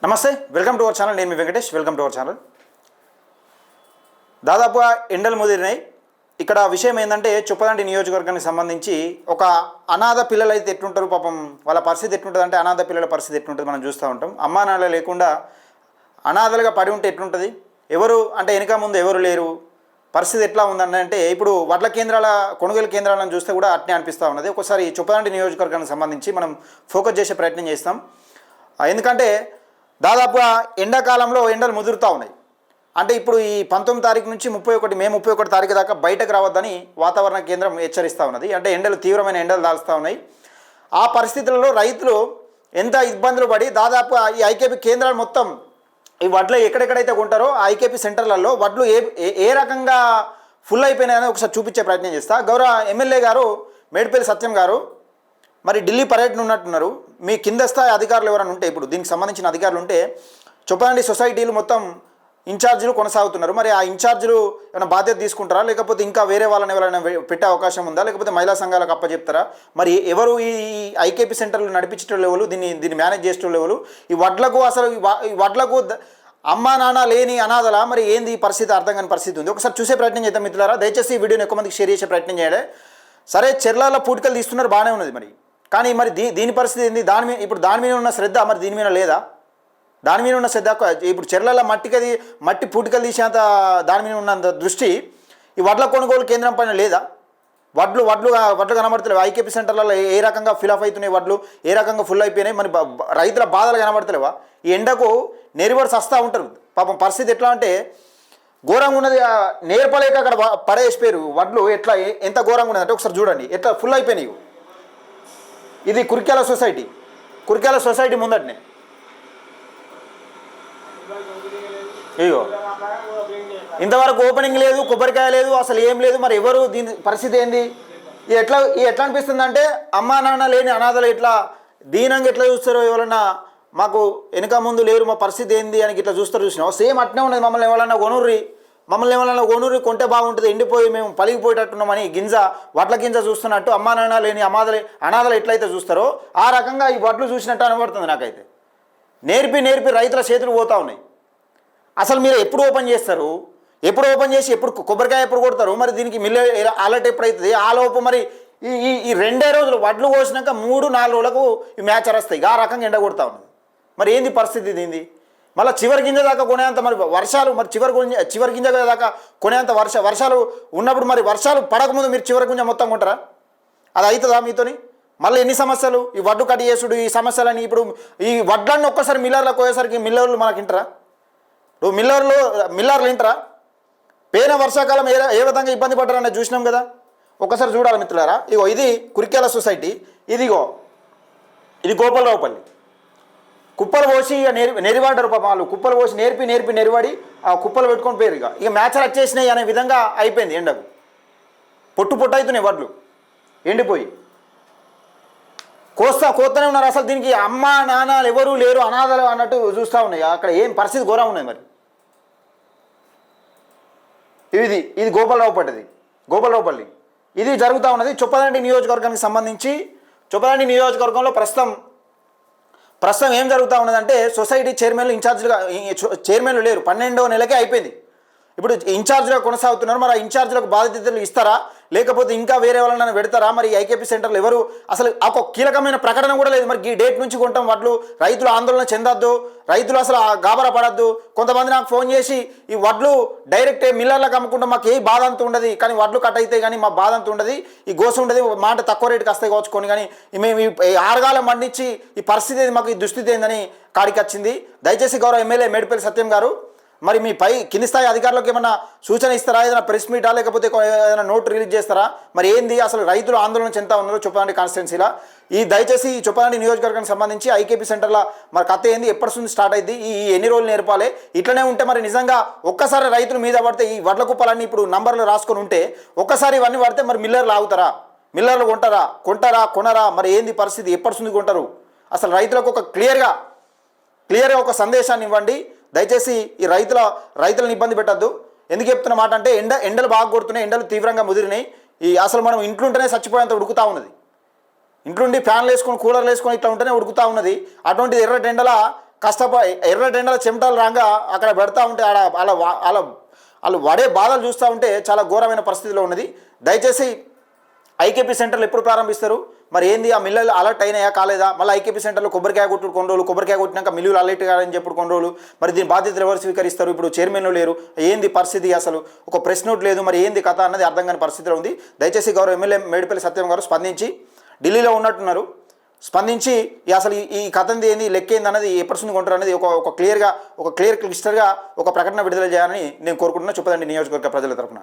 నమస్తే, welcome to our channel. నేను మీ Venkatesh. Welcome to our channel. దాదాపుగా ఎండలు ముదిరినాయి. ఇక్కడ విషయం ఏంటంటే చొప్పదండి నియోజకవర్గానికి సంబంధించి ఒక అనాథ పిల్లలు అయితే ఎట్లుంటారు, పాపం వాళ్ళ పరిస్థితి ఎట్లుంటుంది అంటే అనాథ పిల్లల పరిస్థితి ఎట్లుంటుంది మనం చూస్తూ ఉంటాం. అమ్మా నాన్న లేకుండా అనాథలుగా పడి ఉంటే ఎట్లుంటుంది, ఎవరు అంటే వెనక ముందు ఎవరు లేరు, పరిస్థితి ఎట్లా ఉందని అంటే ఇప్పుడు వడ్ల కేంద్రాల కొనుగోలు కేంద్రాలను చూస్తే కూడా అట్నే అనిపిస్తూ ఉన్నది. ఒకసారి చొప్పదండి నియోజకవర్గానికి సంబంధించి మనం ఫోకస్ చేసే ప్రయత్నం చేస్తాం. ఎందుకంటే దాదాపుగా ఎండాకాలంలో ఎండలు ముదురుతూ ఉన్నాయి. అంటే ఇప్పుడు ఈ 19 తారీఖు నుంచి మే 31 తారీఖు దాకా బయటకు రావద్దని వాతావరణ కేంద్రం హెచ్చరిస్తూ ఉన్నది. అంటే ఎండలు తీవ్రమైన ఎండలు దాల్స్తూ ఉన్నాయి. ఆ పరిస్థితులలో రైతులు ఎంత ఇబ్బందులు పడి దాదాపు ఈ ఐకేపీ కేంద్రాలు మొత్తం ఈ వడ్లు ఎక్కడెక్కడైతే కొంటారో ఆ ఐకేపీ సెంటర్లలో వడ్లు ఏ రకంగా ఫుల్ అయిపోయినాయని ఒకసారి చూపించే ప్రయత్నం చేస్తా. గౌరవ ఎమ్మెల్యే గారు మేడిపల్లి సత్యం గారు మరి ఢిల్లీ పర్యటన ఉన్నట్టున్నారు. మీ కింద స్థాయి అధికారులు ఎవరైనా ఉంటే, ఇప్పుడు దీనికి సంబంధించిన అధికారులు ఉంటే చొప్పదండి సొసైటీలు మొత్తం ఇన్ఛార్జీలు కొనసాగుతున్నారు. మరి ఆ ఇన్ఛార్జీలు ఏమైనా బాధ్యత తీసుకుంటారా, లేకపోతే ఇంకా వేరే వాళ్ళని ఎవరైనా పెట్టే అవకాశం ఉందా, లేకపోతే మహిళా సంఘాలకు అప్పచెప్తారా? మరి ఎవరు ఈ ఐకేపీ సెంటర్లు నడిపించేటోళ్ళు ఎవరు, దీన్ని మేనేజ్ చేసేటోళ్ళు ఎవరు? ఈ వడ్లకు అసలు ఈ వడ్లకు అమ్మా నాన్న లేని అనాథలా మరి ఏంది ఈ పరిస్థితి అర్థం కాని పరిస్థితి ఉంది. ఒకసారి చూసే ప్రయత్నం చేద్దాం మిత్రులారా. దయచేసి ఈ వీడియోని ఎక్కువ మందికి షేర్ చేసే ప్రయత్నం చేయాలి. సరే, చెర్లలో పూటికలు తీస్తున్నారు, బాగానే ఉన్నది. కానీ దీని పరిస్థితి ఏంది? ఇప్పుడు దాని మీద ఉన్న శ్రద్ధ మరి దీని మీద లేదా? దాని మీద ఉన్న శ్రద్ధ ఇప్పుడు చెర్లలో మట్టి పూటికలు తీసేంత దాని మీద ఉన్నంత దృష్టి ఈ వడ్ల కొనుగోలు కేంద్రం పైన లేదా? వడ్లు కనబడతలేవు. ఐకేపీ సెంటర్లలో ఏ రకంగా ఫిలప్ అవుతున్నాయి, వడ్లు ఏ రకంగా ఫుల్ అయిపోయినాయి. మరి రైతుల బాధలు కనబడతలేవా? ఈ ఎండకు నెరిబడి సస్తా ఉంటారు. పాపం పరిస్థితి ఎట్లా అంటే ఘోరంగా ఉన్నది. నేర్పలేక అక్కడ పడేసిపోయారు వడ్లు. ఎంత ఘోరంగా ఉన్నదంటే ఒకసారి చూడండి ఎట్లా ఫుల్ అయిపోయినాయి. ఇది కురిక్యాల సొసైటీ ముందటనే. ఇగో ఇంతవరకు ఓపెనింగ్ లేదు, కొబ్బరికాయ లేదు, అసలు ఏం లేదు. మరి ఎవరు దీని పరిస్థితి ఏంది? ఎట్లా అనిపిస్తుంది అంటే అమ్మా నాన్న లేని అనాథలు ఇట్లా దీనంగా ఎట్లా చూస్తారో, ఎవరన్నా మాకు వెనక ముందు లేరు, మా పరిస్థితి ఏంది అని ఇట్లా చూసినావు. సేమ్ అట్నే ఉన్నది. మమ్మల్ని ఎవరన్నా కొనుర్రి కొంటే బాగుంటుంది, ఎండిపోయి మేము పలిగిపోయేటట్టున్నామని వడ్ల గింజ చూస్తున్నట్టు అమ్మా నాన్న లేని అనాథలు ఎట్లయితే చూస్తారో ఆ రకంగా ఈ వడ్లు చూసినట్టు అనబడుతుంది నాకైతే. నేర్పి రైతుల చేతులు పోతూ ఉన్నాయి. అసలు మీరు ఎప్పుడు ఓపెన్ చేస్తారు, ఎప్పుడు ఓపెన్ చేసి ఎప్పుడు కొబ్బరికాయ ఎప్పుడు కొడతారు? మరి దీనికి మిల్లు అలర్ట్ ఎప్పుడైతుంది? ఆ లోపు మరి ఈ 2 రోజులు వడ్లు కోసినాక 3-4 రోజులకు ఈ మ్యాచర్ వస్తాయి. ఆ రకంగా ఎండ కొడతా ఉన్నది. మరి ఏంది పరిస్థితి దీనిది? మళ్ళీ చివరి గింజ దాకా కొనేంత మరి వర్షాలు, మరి చివరి గింజ దాకా కొనేంత వర్షాలు ఉన్నప్పుడు మరి వర్షాలు పడకముందు మీరు చివరి గింజ మొత్తం కొంటారా? అది అవుతుందా మీతోని? మళ్ళీ ఎన్ని సమస్యలు, ఈ వడ్డు కట్ చేసుడు, ఈ సమస్యలని. ఇప్పుడు ఈ వడ్లన్నీ ఒక్కసారి మిల్లర్లకు పోయేసరికి మిల్లర్లు మనకి వింటారా? ఇప్పుడు మిల్లర్లు వింటారా? పేన వర్షాకాలం ఏ విధంగా ఇబ్బంది పడ్డారని చూసినాం కదా. ఒక్కసారి చూడాలి మిత్రులారా. ఇది కురిక్యాల సొసైటీ. ఇది గోపాలరావుపల్లి. కుప్పలు పోసి నెరివాడారు పాపం వాళ్ళు. కుప్పలు పోసి నేర్పి నెరివాడి ఆ కుప్పలు పెట్టుకొని పోయారు. ఇక మ్యాచర్ వచ్చేసినాయి అనే విధంగా అయిపోయింది. ఎండకు పొట్టు అవుతున్నాయి వడ్లు ఎండిపోయి. కోస్తూనే ఉన్నారు. అసలు దీనికి అమ్మ నాన్న ఎవరు లేరు, అనాథలు అన్నట్టు చూస్తూ ఉన్నాయి. అక్కడ ఏం పరిస్థితి ఘోరంగా ఉన్నాయి. మరి ఇది గోపాలరావుపల్లి. ఇది జరుగుతూ ఉన్నది చొప్పదండి నియోజకవర్గానికి సంబంధించి. చొప్పదండి నియోజకవర్గంలో ప్రస్తుతం ఏం జరుగుతూ ఉన్నదంటే సొసైటీ చైర్మన్లు లేరు. 12వ నెలకే అయిపోయింది. ఇప్పుడు ఇన్ఛార్జ్గా కొనసాగుతున్నారు. మరి ఆ ఇన్ఛార్జ్లకు బాధ్యతలు ఇస్తారా, లేకపోతే ఇంకా వేరే వాళ్ళని పెడతారా? మరి ఐకేపీ సెంటర్లు ఎవరు అసలు ఒక కీలకమైన ప్రకటన కూడా లేదు. మరి ఈ డేట్ నుంచి కొంటాం వడ్లు, రైతులు ఆందోళన చెందొద్దు, రైతులు అసలు గాబరా పడద్దు. కొంతమంది నాకు ఫోన్ చేసి ఈ వడ్లు డైరెక్ట్ మిల్లర్లకు అమ్ముకుంటాం, మాకు ఏ బాధ అంత ఉండదు, కానీ వడ్లు కట్ అయితే కానీ మా బాధ అంత ఉండదు, ఈ గోస ఉండదు, మాట తక్కువ రేటుకి వస్తాయి కావచ్చుకొని, కానీ మేము ఈ ఆరుగాలం పండించి ఈ పరిస్థితి ఏది, మాకు ఈ దుస్థితి ఏందని కాడికి వచ్చింది. దయచేసి గౌరవ ఎమ్మెల్యే మేడిపల్లి సత్యం గారు మరి మీ కింది స్థాయి అధికారులకు ఏమన్నా సూచన ఇస్తారా? ఏదైనా ప్రెస్ మీటా, లేకపోతే ఏదైనా నోట్ రిలీజ్ చేస్తారా? మరి ఏంది అసలు రైతులు ఆందోళన చెందుతా ఉన్నారు చొప్పదండి కాన్స్టిట్యున్సీలా? దయచేసి ఈ చొప్పదండి నియోజకవర్గానికి సంబంధించి ఐకేపీ సెంటర్ల మరి కథ ఏంది, ఎప్పటి నుంచి స్టార్ట్ అయింది, ఈ ఎన్ని రోజులు నేర్పాలి? ఇట్లనే ఉంటే మరి నిజంగా ఒక్కసారి రైతులు మీద పడితే ఈ వడ్ల కుప్పలన్నీ ఇప్పుడు నంబర్లు రాసుకొని ఉంటే ఒక్కసారి ఇవన్నీ పడితే మరి మిల్లర్లు ఆగుతారా? మిల్లర్లు కొంటారా కొనరా? మరి ఏంది పరిస్థితి, ఎప్పటి నుంచి కొంటారు? అసలు రైతులకు ఒక క్లియర్గా ఒక సందేశాన్ని ఇవ్వండి. దయచేసి ఈ రైతులను ఇబ్బంది పెట్టద్దు. ఎందుకు చెప్తున్న మాట అంటే ఎండలు బాగా కొడుతున్నాయి, ఎండలు తీవ్రంగా ముదిరినాయి. అసలు మనం ఇంట్లుంటేనే చచ్చిపోయేంత ఉడుకుతూ ఉన్నది. ఇంట్లుండి ఫ్యాన్లు వేసుకొని కూలర్లు వేసుకొని ఇట్లా ఉంటేనే ఉడుకుతూ ఉన్నది. అటువంటిది ఎర్రటి ఎండల ఎర్రటెండల చెమటలు రాగా అక్కడ పెడతా ఉంటే ఆడ వాళ్ళు వాడే బాధలు చూస్తూ ఉంటే చాలా ఘోరమైన పరిస్థితిలో ఉన్నది. దయచేసి ఐకేపీ సెంటర్లు ఎప్పుడు ప్రారంభిస్తారు, మరి ఏంది ఆ మిల్లులు అలర్ట్ అయినాయా కాలేదా, మళ్ళీ ఐకేపీ సెంటర్లో కొబ్బరికాయ కొట్టుడు కొన్ని రోజులు, కొబ్బరికాయ కొట్టినాక మిల్లులు అలర్ట్ కాదని చెప్పుడు కొన్ని రోజులు, మరి దీని బాధ్యతలు ఎవరు స్వీకరిస్తారు, ఇప్పుడు చైర్మన్లు లేరు, ఏంది పరిస్థితి, అసలు ఒక ప్రెస్ నోట్ లేదు, మరి ఏంది కథ అన్నది అర్థం కాని పరిస్థితిలో ఉంది. దయచేసి గౌరవ ఎమ్మెల్యే మేడిపల్లి సత్యం గారు స్పందించి, ఢిల్లీలో ఉన్నట్టున్నారు, స్పందించి అసలు ఈ కథంది ఏంది, లెక్క ఏంది అన్నది ఎప్పటి నుంచి కొంటారు అనేది ఒక క్లియర్ క్లిస్టర్గా ఒక ప్రకటన విడుదల చేయాలని నేను కోరుకుంటున్నా చొప్పదండి నియోజకవర్గ ప్రజల తరఫున.